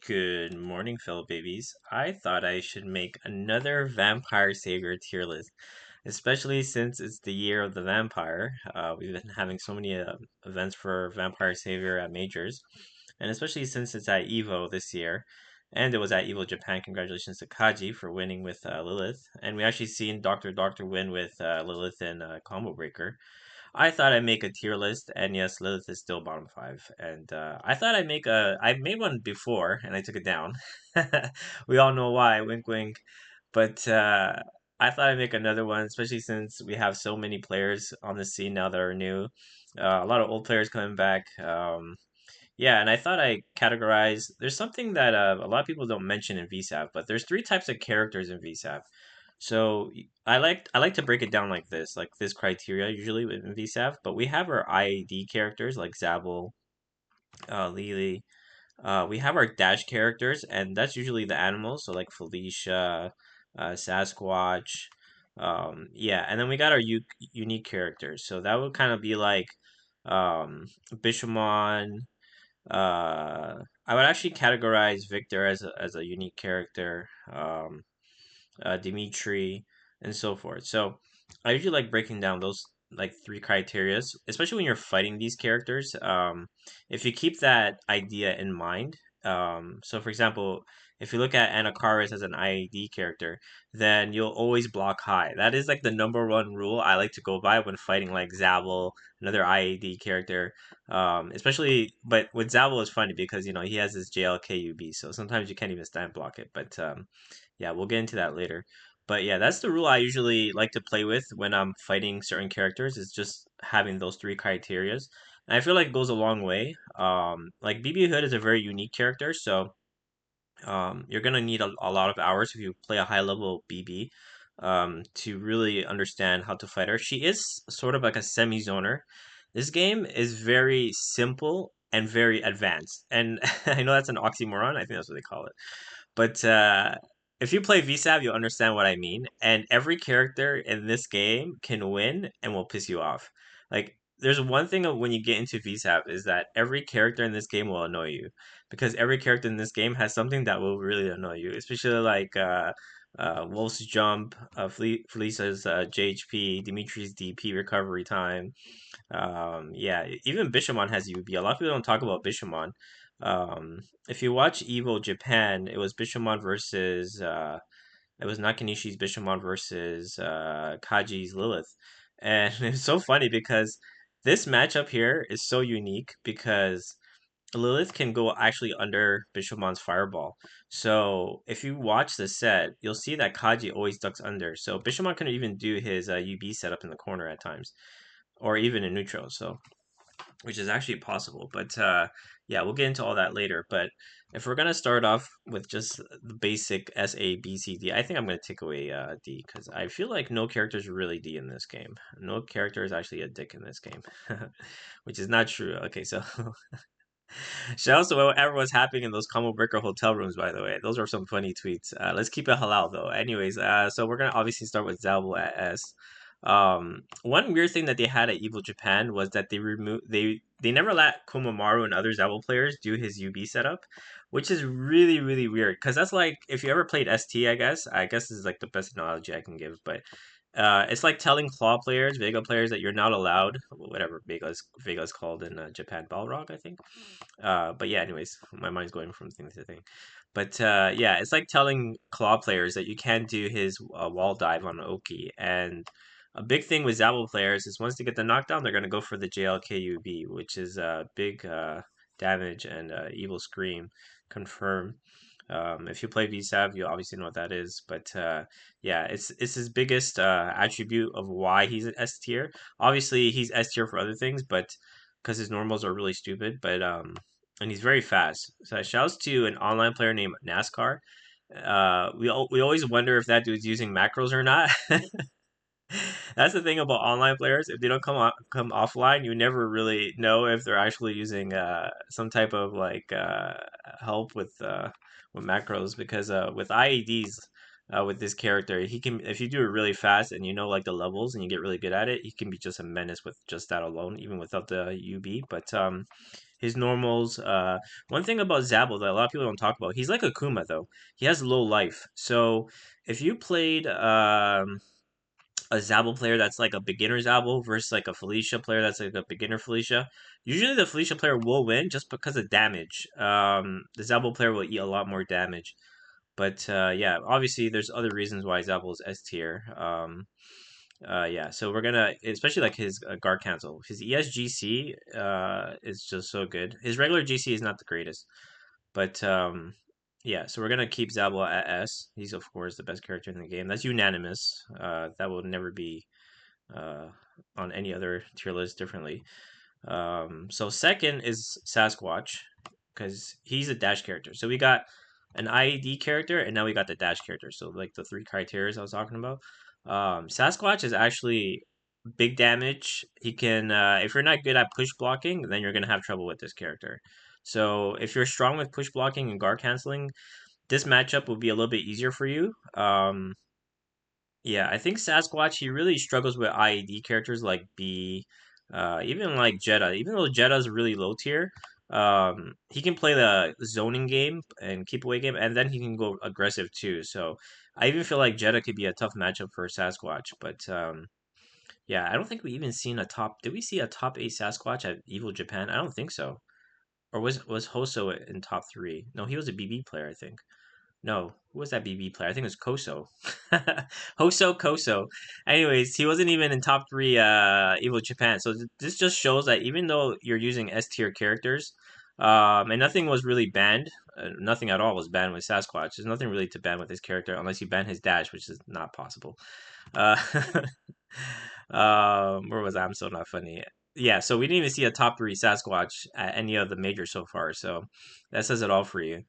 Good morning, fellow babies. I thought I should make another Vampire Savior tier list, especially since it's the year of the vampire. We've been having so many events for Vampire Savior at majors, and especially since it's at EVO this year, and it was at EVO Japan. Congratulations to Kaji for winning with Lilith, and we actually seen Doctor win with Lilith and Combo Breaker. I thought I'd make a tier list, and yes, Lilith is still bottom five. And I thought I made one before, and I took it down. We all know why, wink, wink. But I thought I'd make another one, especially since we have so many players on the scene now that are new. A lot of old players coming back. Yeah, and I thought I categorized. There's something that a lot of people don't mention in VSAV, but there's three types of characters in VSAV. So I like to break it down like this criteria usually in VSAV. But we have our IAD characters like Zabel, Lily. We have our Dash characters, and that's usually the animals. So like Felicia, Sasquatch. Yeah, and then we got our unique characters. So that would kind of be like Bishamon. I would actually categorize Victor as a unique character. Dimitri, and so forth. So I usually like breaking down those like three criterias, especially when you're fighting these characters. If you keep that idea in mind, so for example, if you look at Anakaris as an IAD character, then you'll always block high. That is like the number one rule I like to go by when fighting like Zabel, another IAD character. Especially, but with Zabel is funny because he has this JLKUB, so sometimes you can't even stand block it. But yeah, we'll get into that later. But yeah, that's the rule I usually like to play with when I'm fighting certain characters. Is just having those three criterias, and I feel like it goes a long way. Like BB Hood is a very unique character, so you're gonna need a lot of hours if you play a high level BB to really understand how to fight her. She is sort of like a semi zoner. This game is very simple and very advanced, and I know that's an oxymoron. I think that's what they call it. But if you play VSAV, you'll understand what I mean. And every character in this game can win and will piss you off. Like, there's one thing of when you get into VSAV is that every character in this game will annoy you because every character in this game has something that will really annoy you, especially like Wolf's jump, Felicia's JHP, Dimitri's DP recovery time. Yeah, even Bishamon has UB. A lot of people don't talk about Bishamon. If you watch Evo Japan, it was Bishamon versus it was Nakanishi's Bishamon versus Kaji's Lilith, and it's so funny because this matchup here is so unique because Lilith can go actually under Bishamon's fireball. So if you watch the set, you'll see that Kaji always ducks under. So Bishamon can even do his UB setup in the corner at times, or even in neutral. So which is actually possible. But yeah, we'll get into all that later. But if we're gonna start off with just the basic SABCD, I think I'm gonna take away D because I feel like no character is really D in this game. No character is actually a dick in this game, which is not true. Okay, so shout out to whatever was happening in those combo breaker hotel rooms. By the way, those are some funny tweets. Let's keep it halal though. Anyways, so we're gonna obviously start with Zalbo at S. One weird thing that they had at Evil Japan was that they never let Komomaru and other Zabo players do his UB setup, which is really really weird. Cause that's like if you ever played ST, I guess this is like the best analogy I can give. But it's like telling Claw players, Vega players that you're not allowed, whatever Vega's called in Japan, Balrog, I think. But yeah, anyways, my mind's going from thing to thing. But yeah, it's like telling Claw players that you can't do his wall dive on Oki. And a big thing with Zabel players is once they get the knockdown, they're going to go for the JLKUB, which is big damage and evil scream confirm. If you play VSAV, you obviously know what that is. But yeah, it's his biggest attribute of why he's an S tier. Obviously, he's S tier for other things, but because his normals are really stupid. But and he's very fast. So shouts to an online player named NASCAR. We always wonder if that dude's using macros or not. That's the thing about online players. If they don't come offline, you never really know if they're actually using some type of like help with macros because with IEDs with this character, he can if you do it really fast and you know like the levels and you get really good at it, he can be just a menace with just that alone, even without the UB. But his normals. One thing about Zabel that a lot of people don't talk about, he's like a Kuma though. He has low life. So if you played a Zabel player that's like a beginner Zabel versus like a Felicia player that's like a beginner Felicia, usually the Felicia player will win just because of damage. The Zabel player will eat a lot more damage. But yeah, obviously there's other reasons why Zabel is S tier. Yeah, so we're gonna, especially like his guard cancel, his ESGC is just so good. His regular GC is not the greatest, but yeah, so we're gonna keep Zabel at S. He's of course the best character in the game. That's unanimous. That will never be uh on any other tier list differently. So second is Sasquatch because he's a dash character. So we got an IED character and now we got the dash character. So like the three criteria I was talking about. Sasquatch is actually big damage. He can if you're not good at push blocking, then you're gonna have trouble with this character. So if you're strong with push blocking and guard canceling, this matchup will be a little bit easier for you. Yeah, I think Sasquatch he really struggles with IED characters like B, even like Jeddah. Even though Jeddah's really low tier, he can play the zoning game and keep away game, and then he can go aggressive too. So I even feel like Jeddah could be a tough matchup for Sasquatch. But yeah, I don't think we even seen a top. Did we see a top eight Sasquatch at Evil Japan? I don't think so. Or was Hoso in top three? No, he was a BB player, I think. No, who was that BB player? I think it was Koso. Hoso Koso. Anyways, he wasn't even in top three Evo Japan. So this just shows that even though you're using S tier characters, and nothing was really banned, nothing at all was banned with Sasquatch. There's nothing really to ban with his character unless you ban his dash, which is not possible. Uh, where was I? I'm so not funny. Yeah, so we didn't even see a top three Sasquatch at any of the majors so far. So that says it all for you.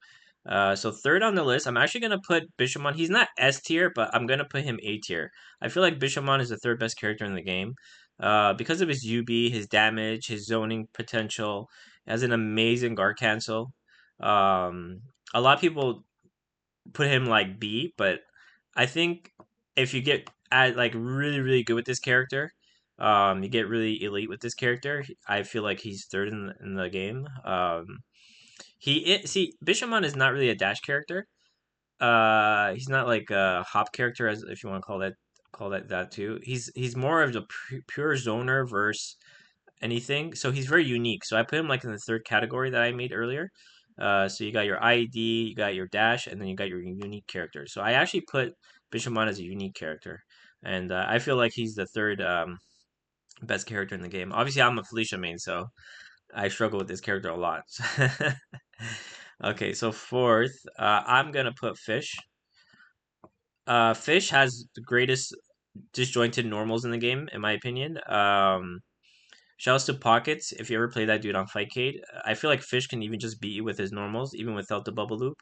So third on the list, I'm actually gonna put Bishamon. He's not S tier, but I'm gonna put him A tier. I feel like Bishamon is the third best character in the game, because of his UB, his damage, his zoning potential. He has an amazing guard cancel. Um, a lot of people put him like B, but I think if you get like really good with this character, you get really elite with this character. I feel like he's third in the game. See Bishamon is not really a dash character. He's not like a hop character, as if you want to call that too. He's more of the pure zoner versus anything. So he's very unique. So I put him like in the third category that I made earlier. So you got your ID, you got your dash, and then you got your unique character. So I actually put Bishamon as a unique character, and I feel like he's the third best character in the game. Obviously, I'm a Felicia main, so I struggle with this character a lot. Okay, so fourth, I'm gonna put Fish. Fish has the greatest disjointed normals in the game, in my opinion. Shouts to Pockets if you ever play that dude on Fightcade. I feel like Fish can even just beat you with his normals, even without the bubble loop.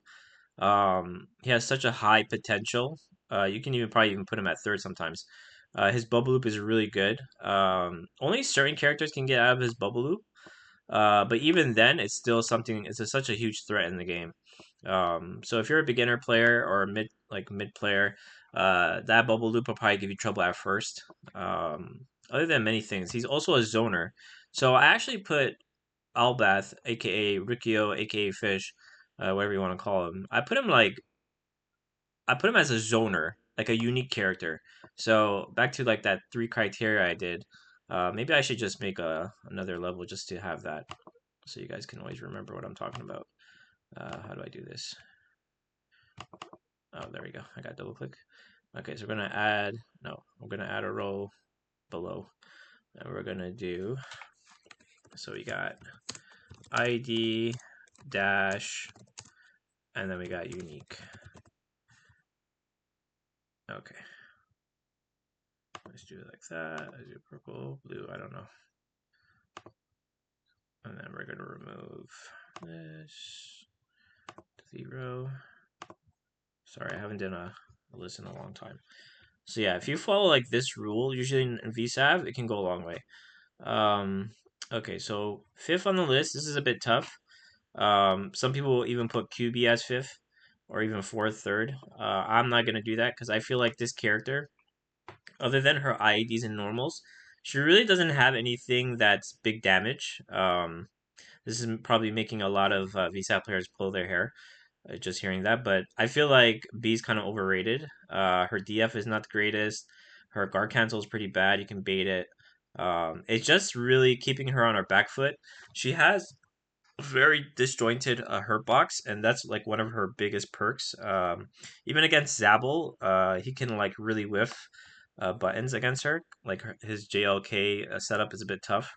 He has such a high potential. You can even probably even put him at third sometimes. His bubble loop is really good. Only certain characters can get out of his bubble loop. But even then, it's still something. It's such a huge threat in the game. So if you're a beginner player or a mid player, that bubble loop will probably give you trouble at first. Other than many things, he's also a zoner. So I actually put Albath, aka Rikio, aka Fish, whatever you want to call him. I put him as a zoner, like a unique character. So back to like that three criteria I did. Maybe I should just make another level just to have that, so you guys can always remember what I'm talking about. How do I do this? Oh, there we go. I got double click. Okay, so we're gonna add. No, we're gonna add a row below, and we're gonna do. So we got ID dash, and then we got unique. Okay. Let's do it like that. Let's do purple, blue, I don't know. And then we're going to remove this. 0. Sorry, I haven't done a list in a long time. So yeah, if you follow like this rule, usually in VSAV, it can go a long way. Okay, so fifth on the list, this is a bit tough. Some people will even put QB as fifth, or even fourth, third. I'm not going to do that because I feel like this character, other than her IEDs and normals, she really doesn't have anything that's big damage. This is probably making a lot of VSAV players pull their hair just hearing that. But I feel like B's kind of overrated. Her DF is not the greatest. Her guard cancel is pretty bad. You can bait it. It's just really keeping her on her back foot. She has very disjointed hurt box, and that's like one of her biggest perks. Even against Zabel, he can like really whiff buttons against her. Like his JLK setup is a bit tough.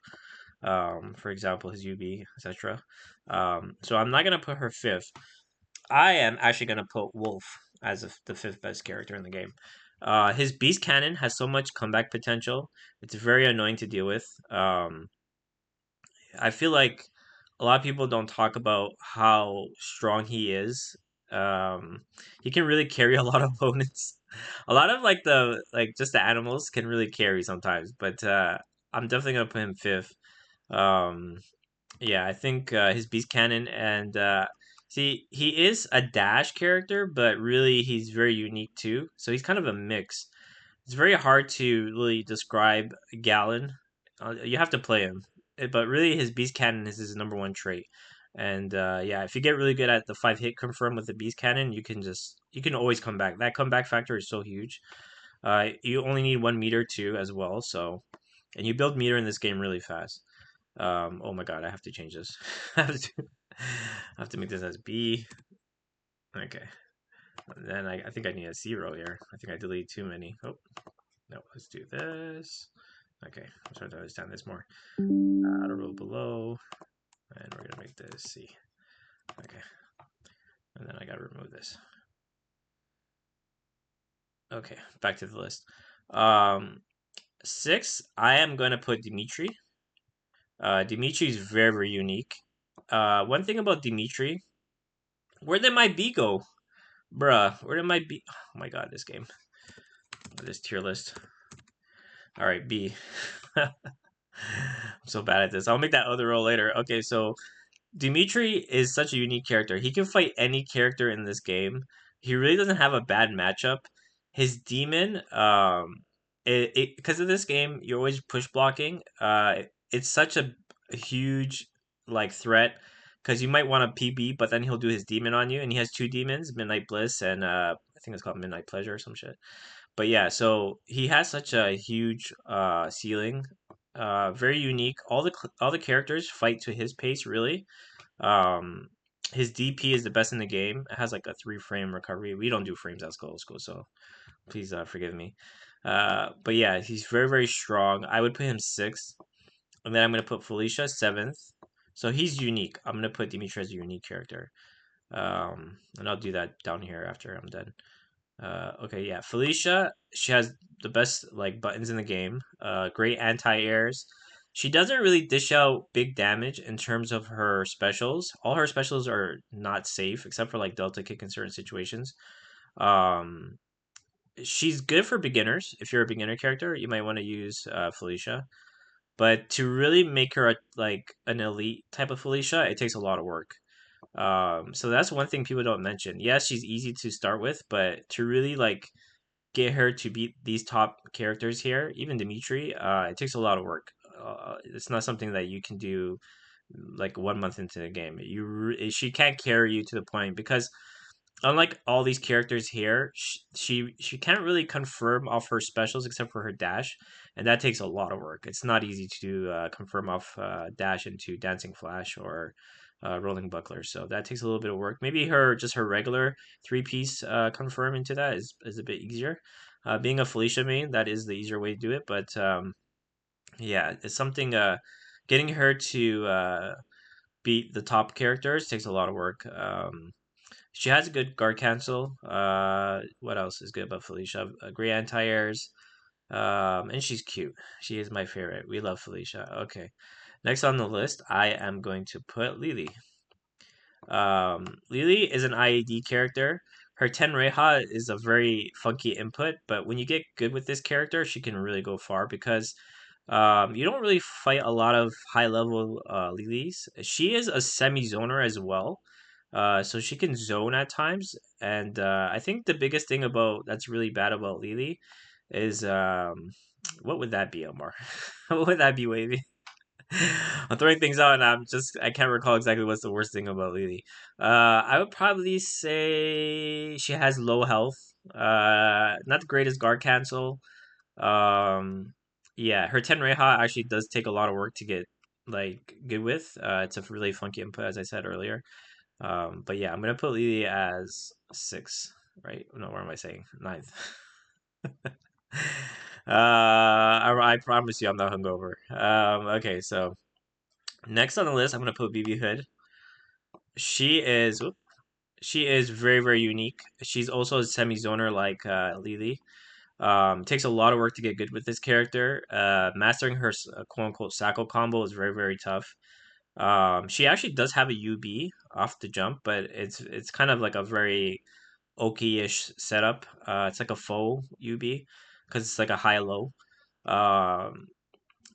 For example, his UB, etc. So I'm not gonna put her fifth. I am actually gonna put Wolf as the fifth best character in the game. His Beast Cannon has so much comeback potential. It's very annoying to deal with. I feel like a lot of people don't talk about how strong he is. Um, he can really carry a lot of opponents. A lot of like the like just the animals can really carry sometimes, but I'm definitely gonna put him fifth. Um, yeah, I think his beast cannon and see he is a dash character, but really he's very unique too. So he's kind of a mix. It's very hard to really describe Gallon. You have to play him, but really his beast cannon is his number one trait. And yeah, if you get really good at the 5 hit confirm with the beast cannon, you can always come back. That comeback factor is so huge. You only need 1 meter too as well. So, and you build meter in this game really fast. Oh my god, I have to change this. I have to make this as B. Okay. And then I think I need a 0 here. I think I deleted too many. Oh, no, let's do this. Okay, I'm starting to understand this more. Add a row below, and we're gonna make this C. Okay, and then I gotta remove this. Okay, back to the list. 6, I am gonna put Dimitri. Dimitri is very, very unique. One thing about Dimitri, where did my B go? Bruh, where did my B? Oh my god, this game. This tier list. Alright, B. I'm so bad at this. I'll make that other roll later. Okay, so Dimitri is such a unique character. He can fight any character in this game. He really doesn't have a bad matchup. His demon, because of this game, you're always push blocking. It's such a huge like threat because you might want a PB, but then he'll do his demon on you, and he has 2 demons, Midnight Bliss and I think it's called Midnight Pleasure or some shit. But yeah, so he has such a huge ceiling, very unique. All the characters fight to his pace really. Um, his DP is the best in the game. It has like a 3 frame recovery. We don't do frames at school, so please forgive me. But yeah, he's very very strong. I would put him sixth, and then I'm gonna put Felicia seventh. So he's unique. I'm gonna put Dimitri as a unique character. And I'll do that down here after I'm done. Okay, yeah, Felicia. She has the best like buttons in the game. Great anti-airs. She doesn't really dish out big damage in terms of her specials. All her specials are not safe except for like Delta Kick in certain situations. Um, she's good for beginners. If you're a beginner character, you might want to use Felicia. But to really make her like an elite type of Felicia, it takes a lot of work. So that's one thing people don't mention. Yes, she's easy to start with, but to really like get her to beat these top characters here, even Dimitri, it takes a lot of work. It's not something that you can do like 1 month into the game. She can't carry you to the point because unlike all these characters here, she can't really confirm off her specials except for her dash, and that takes a lot of work. It's not easy to confirm off dash into Dancing Flash or Rolling Buckler, so that takes a little bit of work. Maybe her regular 3 piece confirm into that is a bit easier. Being a Felicia main, that is the easier way to do it, but yeah, it's something. Getting her to beat the top characters takes a lot of work. She has a good guard cancel. What else is good about Felicia? Great anti-airs. And she's cute. She is my favorite. We love Felicia. Okay. Next on the list, I am going to put Lily. Lily is an IAD character. Her 10 Reha is a very funky input, but when you get good with this character, she can really go far because you don't really fight a lot of high level Lilies. She is a semi zoner as well. So she can zone at times, and I think the biggest thing about that's really bad about Lily is what would that be, Omar? What would that be, Wavy? I'm throwing things out, and I can't recall exactly what's the worst thing about Lily. I would probably say she has low health. Not the greatest guard cancel. Um, yeah, her Ten Reha actually does take a lot of work to get like good with. It's a really funky input, as I said earlier. But yeah, I'm gonna put Lily as 6. Right? No, what am I saying? Ninth. I promise you, I'm not hungover. Okay, so next on the list, I'm gonna put BB Hood. She is she is very very unique. She's also a semi zoner like Lily. Takes a lot of work to get good with this character. Mastering her quote unquote Sacco combo is very very tough. She actually does have a UB off the jump, but it's kind of like a very Oki-ish setup. It's like a faux UB because it's like a high low. Um,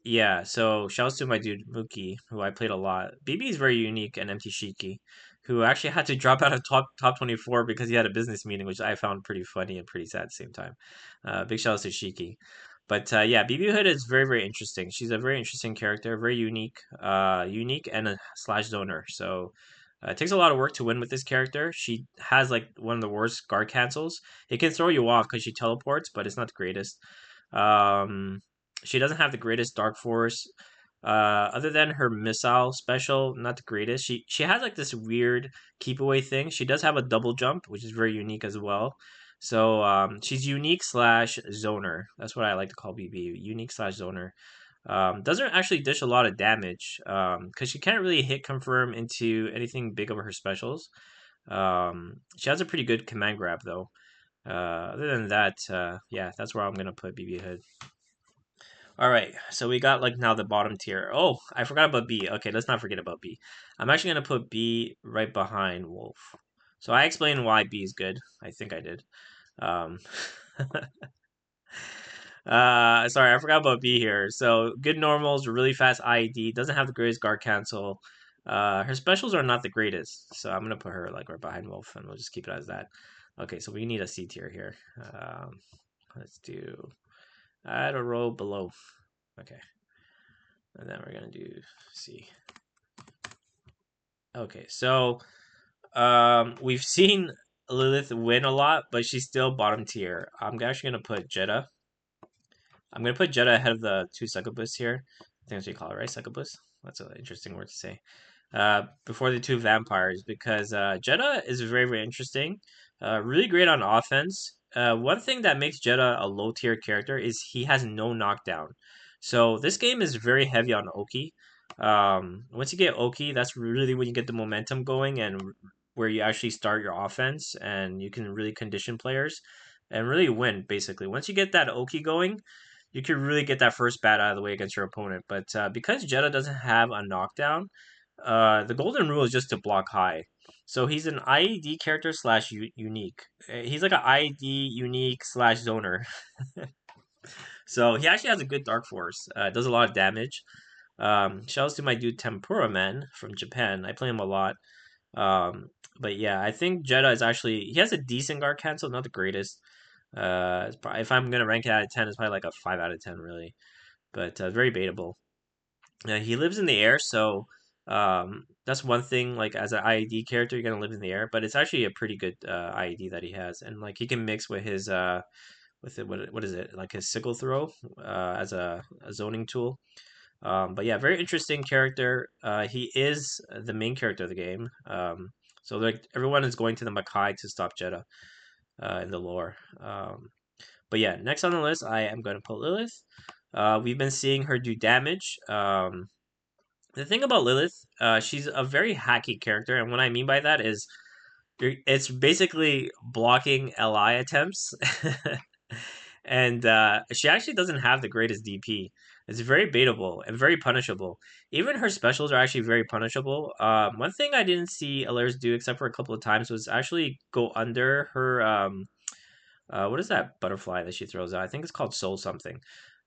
yeah, so shouts to my dude Mookie, who I played a lot. BB is very unique, and MT Shiki, who actually had to drop out of top 24 because he had a business meeting, which I found pretty funny and pretty sad at the same time. Big shouts to Shiki. But yeah, BB Hood is very very interesting. She's a very interesting character, very unique, unique and a slash zoner. So it takes a lot of work to win with this character. She has like one of the worst guard cancels. It can throw you off because she teleports, but it's not the greatest. Um, she doesn't have the greatest Dark Force. Other than her missile special, not the greatest. She has like this weird keep away thing. She does have a double jump, which is very unique as well. So she's unique slash zoner. That's what I like to call BB. Unique slash zoner. Doesn't actually dish a lot of damage because she can't really hit confirm into anything big over her specials. She has a pretty good command grab though. Other than that, yeah, that's where I'm gonna put BB Hood. All right, so we got like now the bottom tier. Oh, I forgot about B. Okay, let's not forget about B. I'm actually gonna put B right behind Wolf. So I explained why B is good. I think I did. Um, sorry, I forgot about B here. So good normals, really fast IED, doesn't have the greatest guard cancel. Her specials are not the greatest, so I'm gonna put her like right behind Wolf, and we'll just keep it as that. Okay, so we need a C tier here. Let's do add a row below. Okay, and then we're gonna do C. Okay, so we've seen Lilith win a lot, but she's still bottom tier. I'm actually gonna put Jeddah. I'm gonna put Jeddah ahead of the 2 succubus here. I think that's what you call it, right? Succubus. That's an interesting word to say. Before the 2 vampires, because Jeddah is very very interesting. Really great on offense. One thing that makes Jeddah a low tier character is he has no knockdown. So this game is very heavy on Oki. Once you get Oki, that's really when you get the momentum going and where you actually start your offense and you can really condition players and really win basically. Once you get that Oki going, you can really get that first bat out of the way against your opponent. But because Jeddah doesn't have a knockdown, the golden rule is just to block high. So he's an IED character slash unique. He's like an IED unique slash zoner. So he actually has a good dark force. Does a lot of damage. Shouts to my dude Tempura Man from Japan. I play him a lot. But yeah, I think Jeddah is actually he has a decent guard cancel, not the greatest. If I'm gonna rank it out of 10, it's probably like a 5 out of 10, really. But very baitable. He lives in the air, so that's one thing. Like as an IED character, you're gonna live in the air, but it's actually a pretty good IED that he has, and like he can mix with his with it, what is it like his sickle throw as a zoning tool. But yeah, very interesting character. He is the main character of the game. So like everyone is going to the Makai to stop Jeddah in the lore. But yeah, next on the list, I am going to put Lilith. We've been seeing her do damage. The thing about Lilith, she's a very hacky character, and what I mean by that is, it's basically blocking LI attempts, and she actually doesn't have the greatest DP. It's very baitable and very punishable. Even her specials are actually very punishable. One thing I didn't see Alairs do, except for a couple of times, was actually go under her what is that butterfly that she throws out? I think it's called Soul something.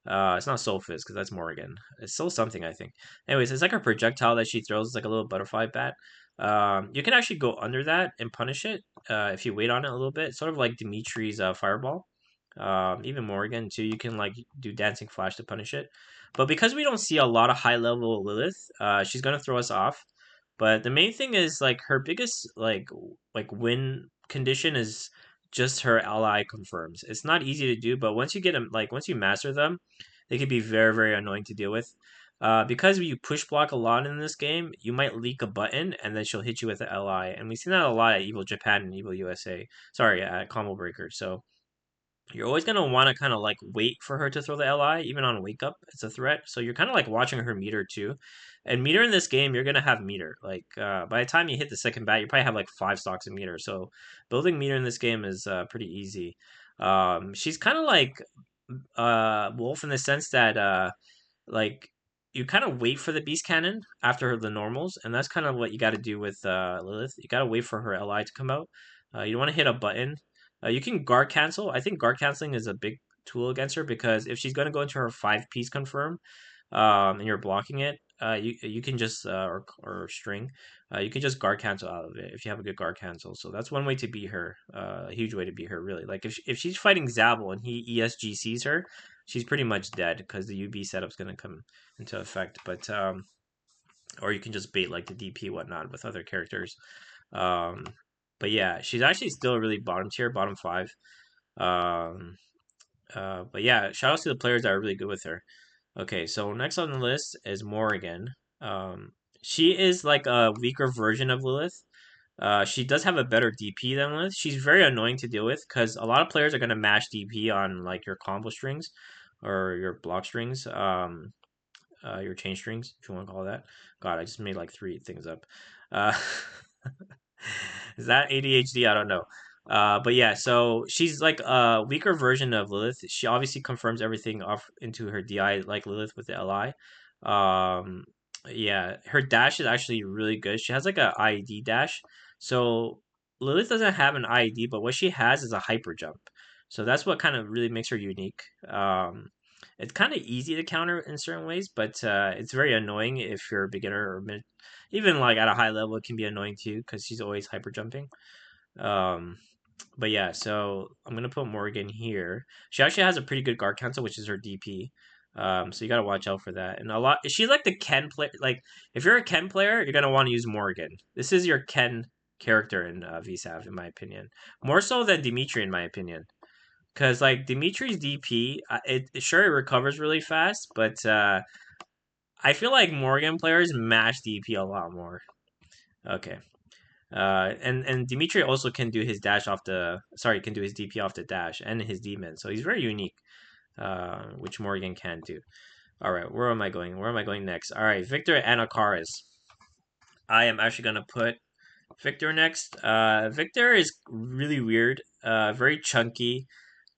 It's not Soul Fizz because that's Morrigan. It's Soul something, I think. Anyways, it's like a projectile that she throws. It's like a little butterfly bat. You can actually go under that and punish it if you wait on it a little bit. Sort of like Dimitri's fireball. Even Morgan too. You can like do Dancing Flash to punish it. But because we don't see a lot of high level Lilith, she's gonna throw us off. But the main thing is like her biggest like win condition is just her ally confirms. It's not easy to do, but once you get them, like once you master them, they can be very annoying to deal with. Because you push block a lot in this game, you might leak a button and then she'll hit you with an LI, and we've seen that a lot at Evil Japan and Evil USA. Sorry, at Combo Breaker. So you're always gonna want to kind of like wait for her to throw the LI, even on wake up. It's a threat, so you're kind of like watching her meter too. And meter in this game, you're gonna have meter. Like by the time you hit the second bat, you probably have like 5 stocks of meter. So building meter in this game is pretty easy. She's kind of like Wolf in the sense that like you kind of wait for the beast cannon after the normals, and that's kind of what you got to do with Lilith. You got to wait for her LI to come out. You don't want to hit a button. You can guard cancel. I think guard canceling is a big tool against her because if she's going to go into her 5 piece confirm, and you're blocking it, you can just or string, you can just guard cancel out of it if you have a good guard cancel. So that's one way to beat her. A huge way to beat her, really. Like if she's fighting Zabel and he ESGCs her, she's pretty much dead because the UB setup's gonna come into effect. But or you can just bait like the DP whatnot with other characters. Um, but yeah, she's actually still really bottom tier, bottom 5. Um, but yeah, shout outs to the players that are really good with her. Okay, so next on the list is Morrigan. Um, she is like a weaker version of Lilith. She does have a better DP than Lilith. She's very annoying to deal with because a lot of players are gonna mash DP on like your combo strings or your block strings, your chain strings, if you want to call it that. God, I just made like 3 things up. Uh, is that ADHD? I don't know. But yeah, so she's like a weaker version of Lilith. She obviously confirms everything off into her DI like Lilith with the LI. Um, yeah, her dash is actually really good. She has like a IED dash. So Lilith doesn't have an IED, but what she has is a hyper jump. So that's what kind of really makes her unique. It's kind of easy to counter in certain ways, but it's very annoying if you're a beginner or mid. Even like at a high level, it can be annoying too because she's always hyper jumping. Um, but yeah, so I'm gonna put Morgan here. She actually has a pretty good guard cancel, which is her DP. So you gotta watch out for that. And a lot, she's like the Ken player. Like if you're a Ken player, you're gonna want to use Morgan. This is your Ken character in VSAV, in my opinion, more so than Dimitri, in my opinion. Because like Dimitri's DP, sure it recovers really fast, but I feel like Morgan players mash DP a lot more. Okay. And Dimitri also can do his dash off the can do his DP off the dash and his demon, so he's very unique, which Morgan can do. All right, where am I going? Where am I going next? All right, Victor Anakaris. I am actually gonna put Victor next. Victor is really weird, very chunky.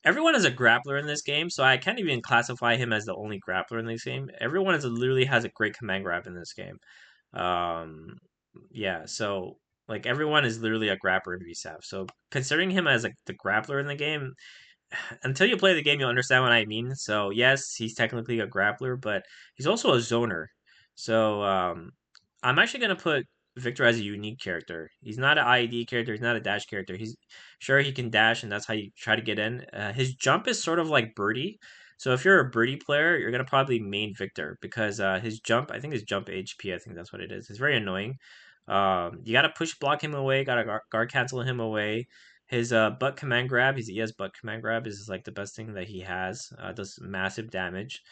Everyone is a grappler in this game, so I can't even classify him as the only grappler in this game. Everyone is literally has a great command grab in this game. Um, yeah, so like everyone is literally a grappler in VSAV. So considering him as like the grappler in the game, until you play the game, you'll understand what I mean. So yes, he's technically a grappler, but he's also a zoner. So I'm actually gonna put Victor as a unique character. He's not an IED character. He's not a dash character. He's sure he can dash, and that's how you try to get in. His jump is sort of like Birdie. So if you're a Birdie player, you're gonna probably main Victor because his jump, I think his jump HP, I think that's what it is. It's very annoying. You gotta push block him away. Gotta guard cancel him away. His butt command grab, his ES butt command grab is like the best thing that he has. Does massive damage.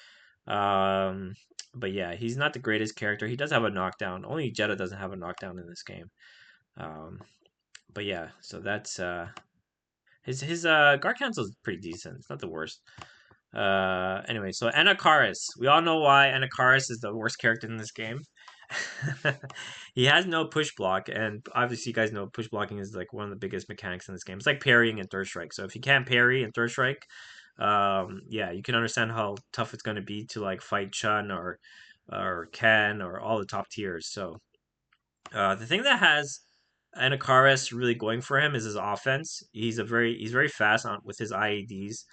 Um, but yeah, he's not the greatest character. He does have a knockdown. Only Jetta doesn't have a knockdown in this game. Um, but yeah, so that's his guard cancel is pretty decent. It's not the worst. Anyway, so Anakaris. We all know why Anakaris is the worst character in this game. He has no push block, and obviously you guys know push blocking is like one of the biggest mechanics in this game. It's like parrying and third strike. So if you can't parry and third strike, yeah, you can understand how tough it's going to be to like fight Chun or Ken or all the top tiers. So the thing that has Anakaris really going for him is his offense. He's very fast on with his IEDs.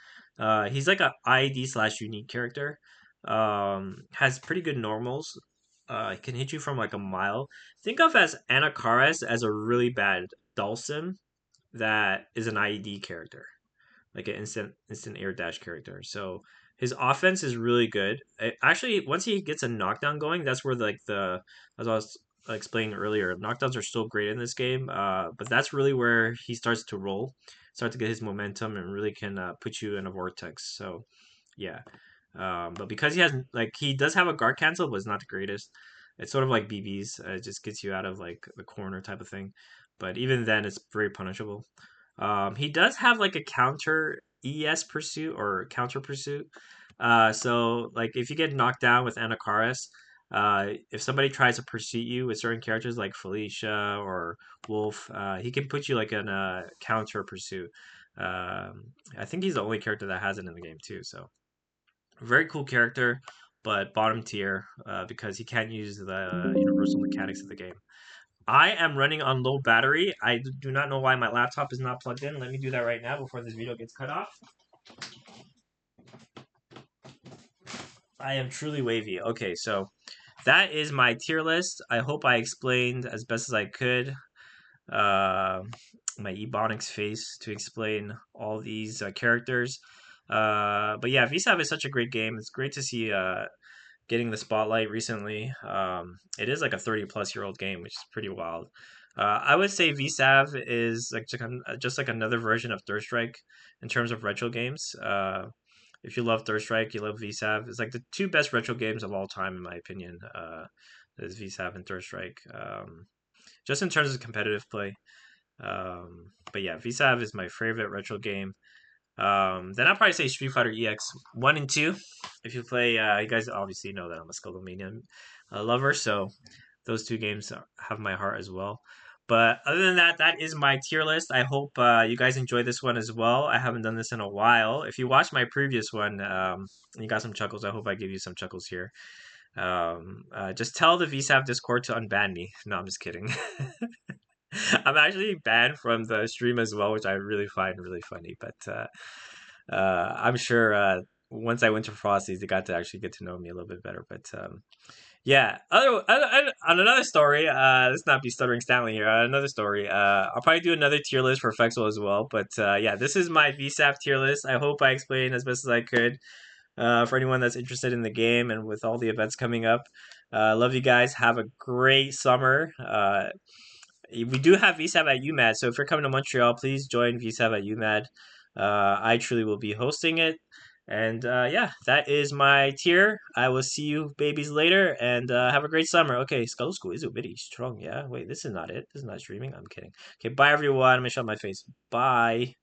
He's like a IED slash unique character. Has pretty good normals. Can hit you from like a mile. Think of as Anakaris as a really bad Dulcim that is an IED character. like an instant air dash character. So his offense is really good. Actually, once he gets a knockdown going, that's where like the as I was explaining earlier, knockdowns are still great in this game. But that's really where he starts to roll, start to get his momentum, and really can put you in a vortex. So yeah. But because he has like he does have a guard cancel, but it's not the greatest. It's sort of like BB's. It just gets you out of like the corner type of thing. But even then, it's very punishable. He does have like a counter ES pursuit or counter pursuit. So like if you get knocked down with Anakaris, if somebody tries to pursue you with certain characters like Felicia or Wolf, he can put you like in a counter pursuit. I think he's the only character that has it in the game too. So very cool character, but bottom tier because he can't use the universal mechanics of the game. I am running on low battery. I do not know why my laptop is not plugged in. Let me do that right now before this video gets cut off. I am truly wavy. Okay, so that is my tier list. I hope I explained as best as I could uh, my Ebonics face to explain all these characters. But yeah, VSAV is such a great game. It's great to see getting the spotlight recently. It is like a 30-plus-year-old game, which is pretty wild. I would say VSAV is like just like another version of Third Strike in terms of retro games. If you love Third Strike, you love VSAV. It's like the two best retro games of all time, in my opinion. Is VSAV and Third Strike. Just in terms of competitive play. But yeah, VSAV is my favorite retro game. Then I'll probably say Street Fighter EX 1 and 2. If you play, you guys obviously know that I'm a Skullomania lover, so those two games have my heart as well. But other than that, that is my tier list. I hope you guys enjoyed this one as well. I haven't done this in a while. If you watched my previous one, you got some chuckles. I hope I give you some chuckles here. Just tell the VSAV Discord to unban me. No, I'm just kidding. I'm actually banned from the stream as well, which I really find really funny. But I'm sure once I went to Frosties, they got to actually get to know me a little bit better. But yeah, on another story, let's not be stuttering Stanley here. Another story. I'll probably do another tier list for Fexel as well. But yeah, this is my VSAP tier list. I hope I explained as best as I could for anyone that's interested in the game and with all the events coming up. Love you guys. Have a great summer. We do have VSAV at UMAD, so if you're coming to Montreal, please join VSAV at UMAD. I truly will be hosting it. And yeah, that is my tier. I will see you babies later, and have a great summer. Okay, Skull School is very strong, yeah? Wait, this is not it. This is not streaming. I'm kidding. Okay, bye everyone. I'm going to shut my face. Bye.